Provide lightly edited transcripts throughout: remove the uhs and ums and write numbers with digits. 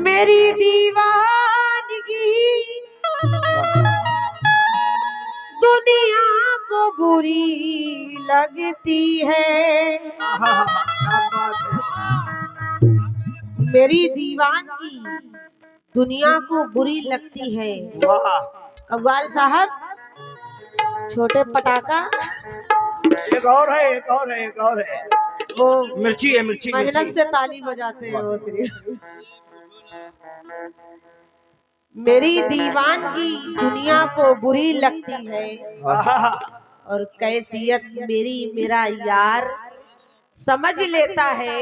मेरी दीवानगी दुनिया को बुरी लगती है। मेरी दीवानगी दुनिया को बुरी लगती है। कव्वाल साहब, छोटे पटाखा एक और है, एक और है, एक और है। वो मिर्ची है, मिर्ची मजनस से ताली बजाते हैं वो सिर्फ। मेरी दीवानगी दुनिया को बुरी लगती है और कैफियत मेरी मेरा यार समझ लेता है।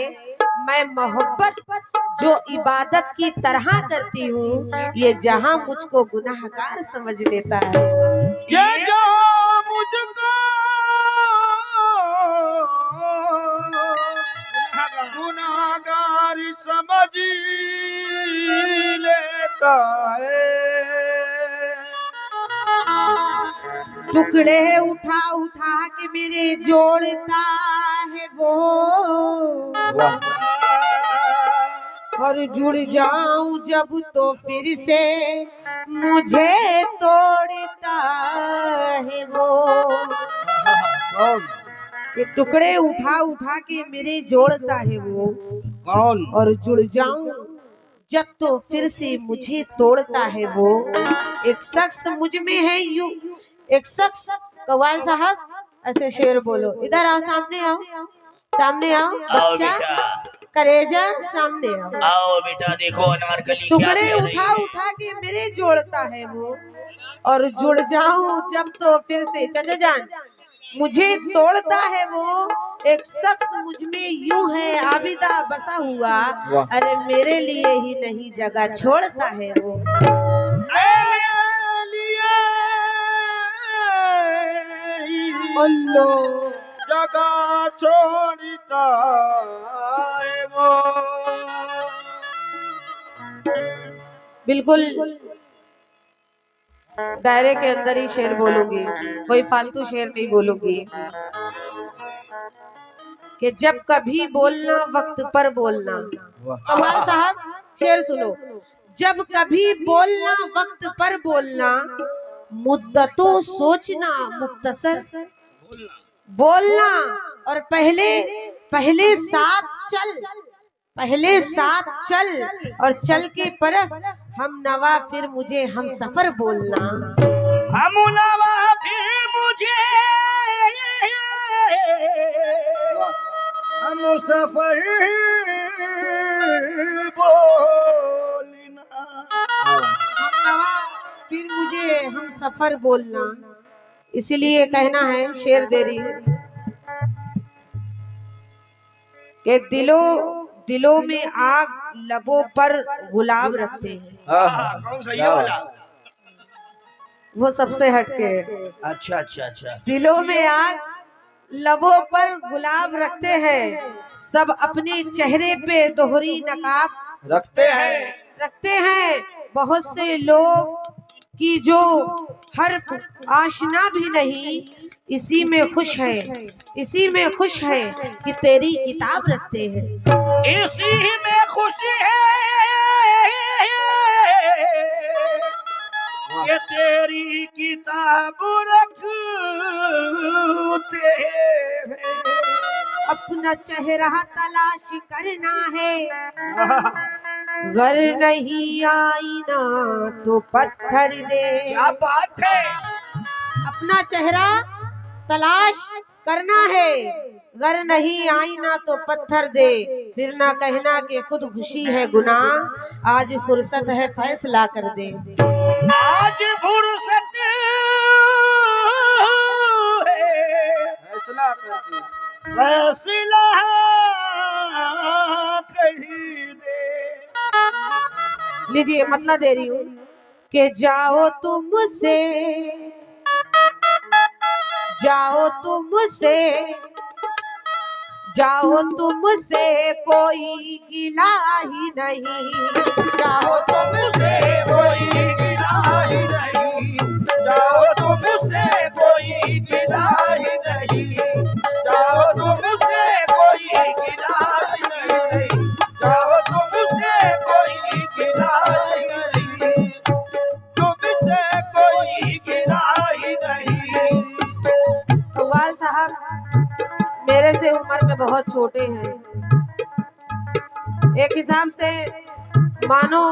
मैं मोहब्बत जो इबादत की तरह करती हूँ, ये जहां मुझको गुनाहगार समझ लेता है। ये जो मुझको गुनाहगार समझ लेता है। टुकड़े उठा उठा के मेरे जोड़ता है वो, और जुड़ जाऊं जब तो फिर से मुझे तोड़ता है वो। ये टुकड़े उठा उठा के मेरे जोड़ता है वो, कौन? और जुड़ जाऊं जब तो फिर से मुझे तोड़ता है वो। एक शख्स मुझ में है यूं, एक शख्स। कव्वाल साहब ऐसे शेर बोलो। इधर आओ, सामने आओ, सामने आओ बच्चा, करेजा सामने आओ। आओ बेटा, देखो अनारकली टुकड़े उठा उठा के मेरे जोड़ता है वो, और जुड़ जाऊं जब तो फिर से चाचा जान मुझे तोड़ता है वो। एक शख्स मुझ में यूं है आबिदा बसा हुआ, अरे मेरे लिए ही नहीं जगह छोड़ता है वो। अल्लाह जगह छोड़ता है वो। बिल्कुल दायरे के अंदर ही शेर बोलूंगी, कोई फालतू शेर नहीं बोलूंगी। कि जब कभी बोलना वक्त पर बोलना। कव्वाल साहब शेर सुनो। जब कभी बोलना वक्त पर बोलना, मुद्दतों सोचना मुख्तसर बोलना, और पहले पहले साथ चल, पहले साथ चल, और चल के पर हम नवा फिर मुझे हम सफर बोलना। हम नवा फिर मुझे हम सफर बोलना। हम नवा फिर मुझे हम सफर बोलना। इसलिए कहना है, शेर दे रही हूँ कि दिलों में आग, लबों पर गुलाब रखते हैं। कौन सा ये वाला? वो सबसे हटके है। अच्छा अच्छा अच्छा। दिलों में आग, लबों पर गुलाब रखते हैं, सब अपने चेहरे पे दोहरी नकाब रखते हैं। बहुत से लोग की जो हर आशना भी नहीं, इसी में खुश है, इसी में खुश है कि तेरी किताब रखते हैं। इसी में खुशी है कि तेरी किताब रखते हैं। अपना चेहरा तलाश करना है, गर नहीं आईना तो पत्थर दे। क्या बात है! अपना चेहरा तलाश करना है, गर नहीं आईना तो पत्थर दे। फिर ना कहना कि खुद खुशी है गुनाह, आज फुर्सत है फैसला कर दे। आज फुर्सत है फैसला कर दे, फैसला कही दे। लीजिए मतलब दे रही हूँ कि जाओ तुमसे, जाओ तुमसे, जाओ तुमसे कोई गिला ही नहीं, जाओ तुमसे कोई गिला ही नहीं, जाओ तुमसे कोई गिला ही नहीं, जाओ तुमसे कोई गिला ही नहीं, जाओ तुमसे कोई गिला ही नहीं, तुमसे कोई गिला ही नहीं। कव्वाल साहब मेरे से उम्र में बहुत छोटे हैं, एक हिसाब से मानो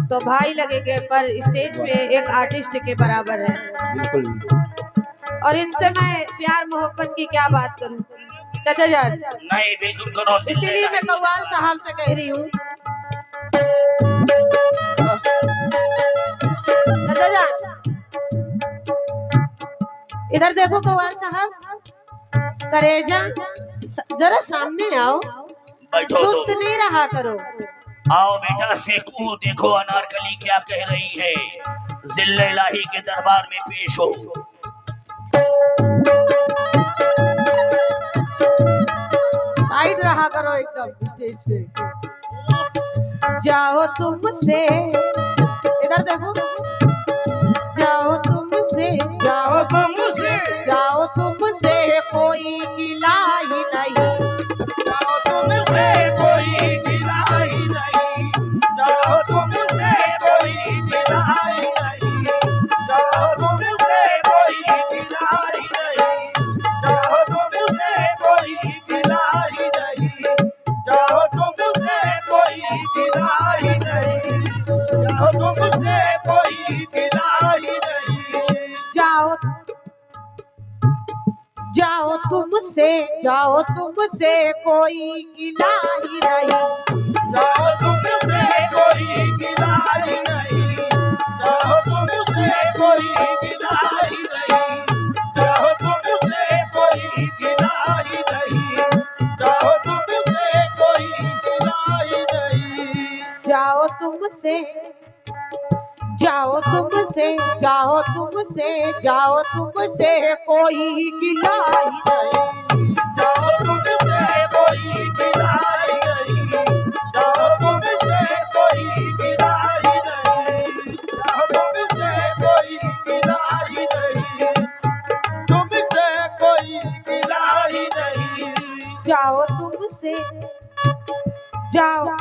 तो भाई लगेंगे, पर स्टेज पे एक आर्टिस्ट के बराबर है। बिल्कुल। और इनसे मैं प्यार मोहब्बत की क्या बात करूं चाचा जान, नहीं बिल्कुल करो। इसीलिए मैं कव्वाल साहब से कह रही हूँ, चाचा जान इधर देखो कव्वाल साहब, करेजा जरा सामने आओ, सुस्त नहीं रहा करो। आओ बेटा सेकू, देखो अनारकली क्या कह रही है, जिल्ले इलाही के दरबार में पेश हो। टाइट रहा करो एकदम स्टेज पे। जाओ तुमसे, इधर देखो, जाओ तुमसे, जाओ तुमसे, जाओ तुमसे कोई गिला ही नहीं, जाओ तुमसे कोई गिला ही नहीं, जाओ तुमसे कोई गिला ही नहीं, जाओ तुमसे कोई गिला ही नहीं, जाओ तुमसे कोई गिला ही नहीं, जाओ तुमसे कोई गिला ही नहीं, जाओ तुमसे कोई गिला ही नहीं। जाओ जाओ तुमसे, जाओ तुमसे कोई गिला ही नहीं, जाओ तुमसे कोई गिला ही नहीं, जाओ तुमसे कोई गिला ही नहीं, जाओ तुमसे कोई गिला ही नहीं, जाओ तुमसे कोई गिला ही नहीं। जाओ तुमसे, जाओ तुमसे, जाओ तुमसे, जाओ तुमसे कोई गिला ही नहीं, जाओ तुमसे कोई गिला ही नहीं, जाओ तुमसे कोई गिला ही नहीं, जाओ तुमसे कोई गिला ही नहीं, तुमसे कोई गिला ही नहीं। जाओ तुमसे, जाओ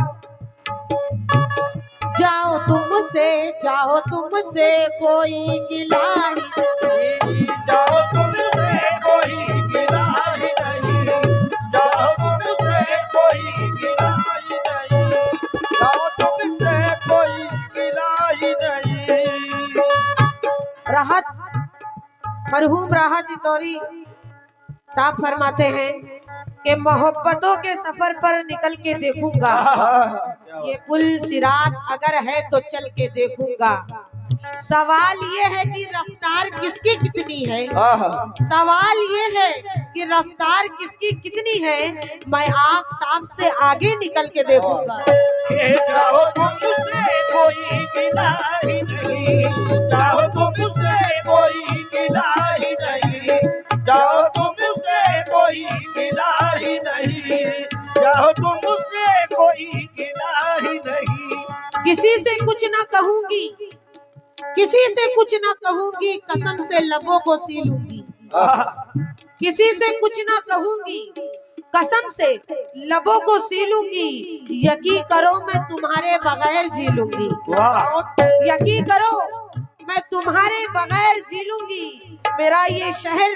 जाओ तुमसे, जाओ तुमसे कोई गिला ही नहीं, जाओ तुमसे कोई गिला ही नहीं, जाओ तुमसे कोई गिला ही नहीं, जाओ तुमसे कोई गिला ही नहीं। राहत मरहूम राहत इंदौरी साहब फरमाते हैं कि मोहब्बतों के सफर पर निकल के देखूंगा, ये पुल सिरात अगर है तो चल के देखूंगा। सवाल ये है कि रफ्तार किसकी कितनी है, सवाल ये है कि रफ्तार किसकी कितनी है, मैं आफताब से आगे निकल के देखूंगा। जाओ तुमसे कोई गिला ही नहीं, जाओ तुमसे कोई गिला ही नहीं, जाओ तुमसे कोई गिला ही नहीं, जाओ तुमसे कोई गिला ही नहीं। किसी से कुछ ना कहूंगी, किसी से कुछ ना कहूंगी, कसम से लबों को सीलूंगी, किसी से कुछ ना कहूंगी, कसम से लबों को सीलूंगी, यकीन करो मैं तुम्हारे बगैर जी लूंगी, यकीन करो मैं तुम्हारे बगैर जी लूंगी। मेरा ये शहर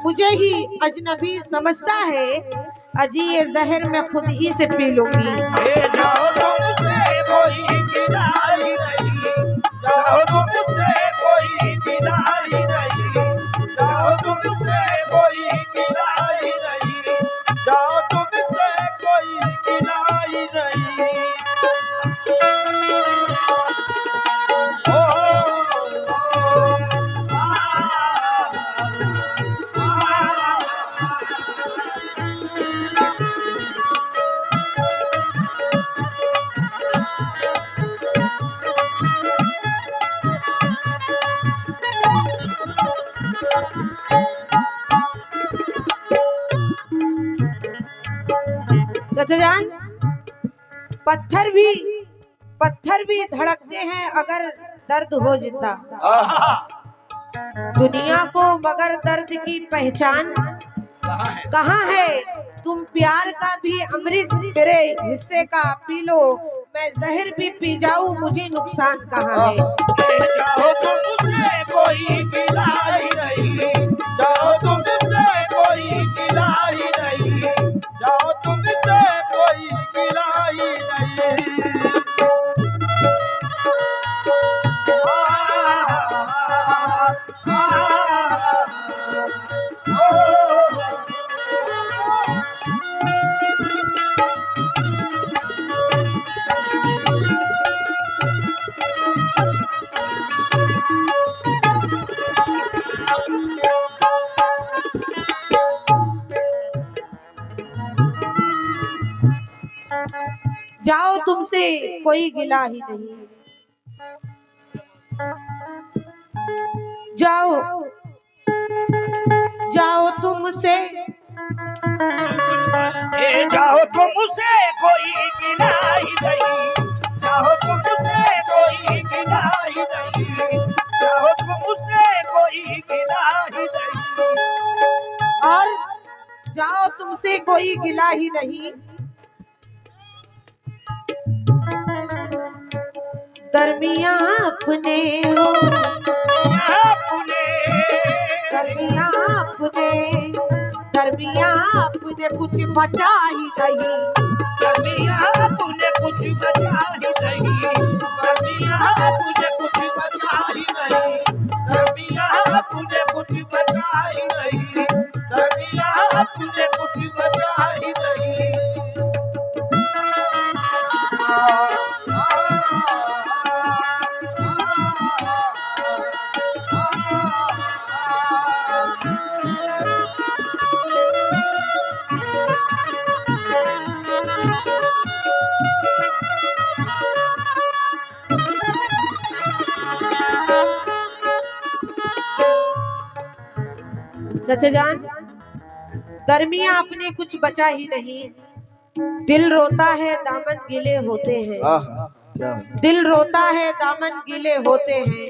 मुझे ही अजनबी समझता है, अजी ये जहर मैं खुद ही से पी लूंगी। जाओ तुमसे कोई गिला ही नहीं, जाओ तुमसे कोई गिला ही नहीं, जाओ तुमसे कोई गिला ही नहीं, जाओ तुमसे कोई गिला ही नहीं। चाचा जान, पत्थर भी धड़कते हैं अगर दर्द हो जिंदा, दुनिया को मगर दर्द की पहचान कहाँ है, तुम प्यार का भी अमृत मेरे हिस्से का पी लो, मैं जहर भी पी जाऊं मुझे नुकसान कहाँ है। जाओ तुमसे कोई गिलाई नहीं, जाओ तुमसे कोई गिलाई नहीं, जाओ तुमसे कोई गिलाई नहीं। जाओ तुमसे कोई गिला ही नहीं, जाओ जाओ तुमसे, जाओ तुमसे कोई गिलाई नहीं, जाओ तुमसे कोई गिलाई नहीं, जाओ तुमसे कोई गिलाई नहीं। और जाओ तुमसे कोई गिला ही नहीं, दरमिया अपने हो, दरमिया अपने, दरमिया अपने कुछ बचा ही नहीं, दरमिया अपने कुछ बचा ही नहीं, दरमिया अपने कुछ बचा ही नहीं, दरमिया अपने कुछ बचा ही नहीं, दरमिया अपने कुछ बचा ही नहीं। चाचा जान, दरमिया अपने कुछ बचा ही नहीं, दिल रोता है दामन गीले होते हैं, दिल रोता है दामन गीले होते हैं,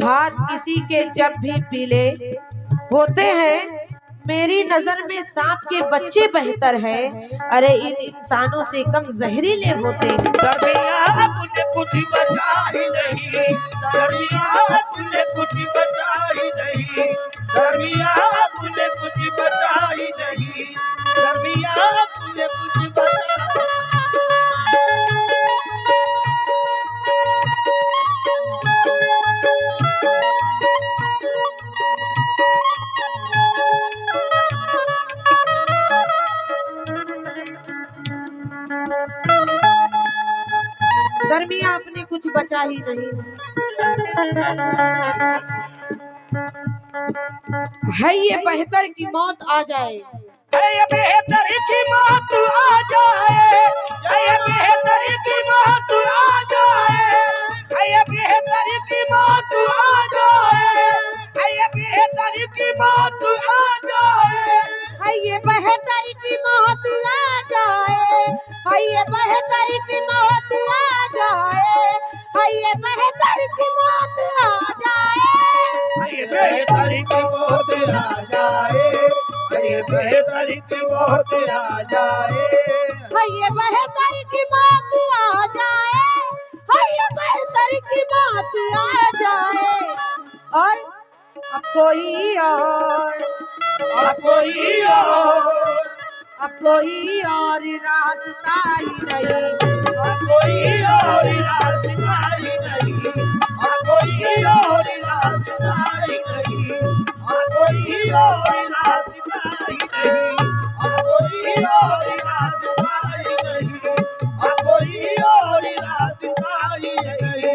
हाथ किसी के जब भी पीले होते हैं, मेरी नजर में सांप के बच्चे बेहतर है, अरे इन इंसानों से कम जहरीले होते हैं। दरमिया अपने कुछ बचा ही नहीं, दरमिया अपने कुछ बचा ही नहीं, दरमिया अपने कुछ बचा ही नहीं, दरमिया अपने कुछ बचा। दरमिया अपने कुछ बचा ही नहीं, है ये बेहतर की मौत आ जाए, है ये बेहतर की मौत आ जाए, है ये बेहतर की मौत आ जाए, है ये बेहतर की मौत आ जाए, है ये बेहतर की मौत आ जाए, है ये बेहतर की मौत आ जाए, है ये बेहतर की मौत आ जाए, है ये बेहतर की मौत आ जाए, है ये बेहतर की मौत आ जाए, है ये बेहतर की मौत आ जाए, है ये बेहतर की मौत आ जाए, है ये बेहतर की मौत आ जाए। और अब कोई और, और कोई और, अब कोई और रास्ता ही नहीं, और कोई और रास्ता ही नहीं, और कोई और रास्ता ही नहीं, और कोई और रास्ता ही नहीं, और कोई और रास्ता ही नहीं, और कोई और रास्ता ही नहीं।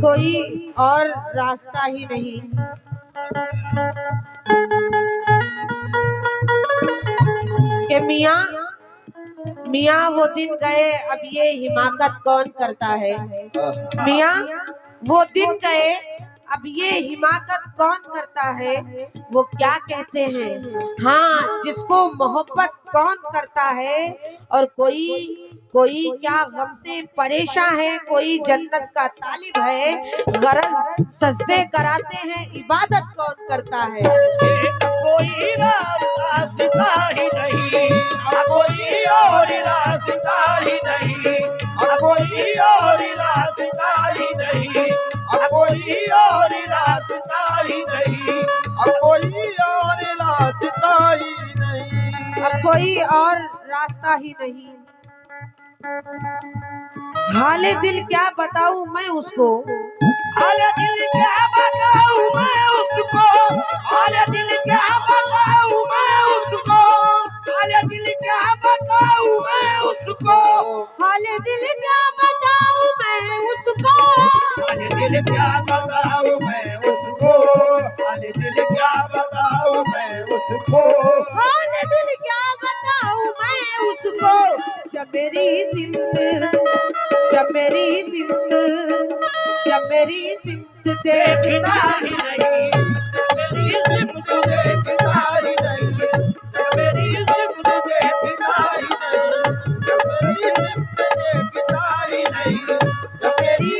कोई और रास्ता ही नहीं। कि मियाँ वो दिन गए, अब ये हिमाकत कौन करता है। मियाँ वो दिन गए, अब ये हिमाकत कौन करता है। वो क्या कहते हैं, हाँ जिसको मोहब्बत कौन करता है। और कोई क्या गम से परेशान है, कोई जन्नत का तालिब है। गरज सजदे कराते हैं, इबादत कौन करता है। कोई रास्ता ही नहीं, कोई और रास्ता ही नहीं, कोई और रास्ता ही नहीं, कोई और रास्ता ही नहीं, कोई और रास्ता ही नहीं, अब कोई और रास्ता ही नहीं। हाले दिल क्या बताऊं मैं उसको, हाले दिल क्या बताऊं मैं उसको, हाले दिल क्या बताऊं मैं उसको, हाले दिल क्या बताऊं मैं उसको, हाले दिल क्या बताऊं मैं उसको, हाले दिल क्या बताऊं मैं उसको, हाले दिल क्या बताऊं मैं उसको, हाले दिल क्या बताऊं मैं उसको। जब मेरी सिमत देखता ही नहीं, मेरी सिमत देखता ही नहीं, मेरी सिमत देखता ही नहीं, मेरी सिमत देखता ही नहीं, मेरी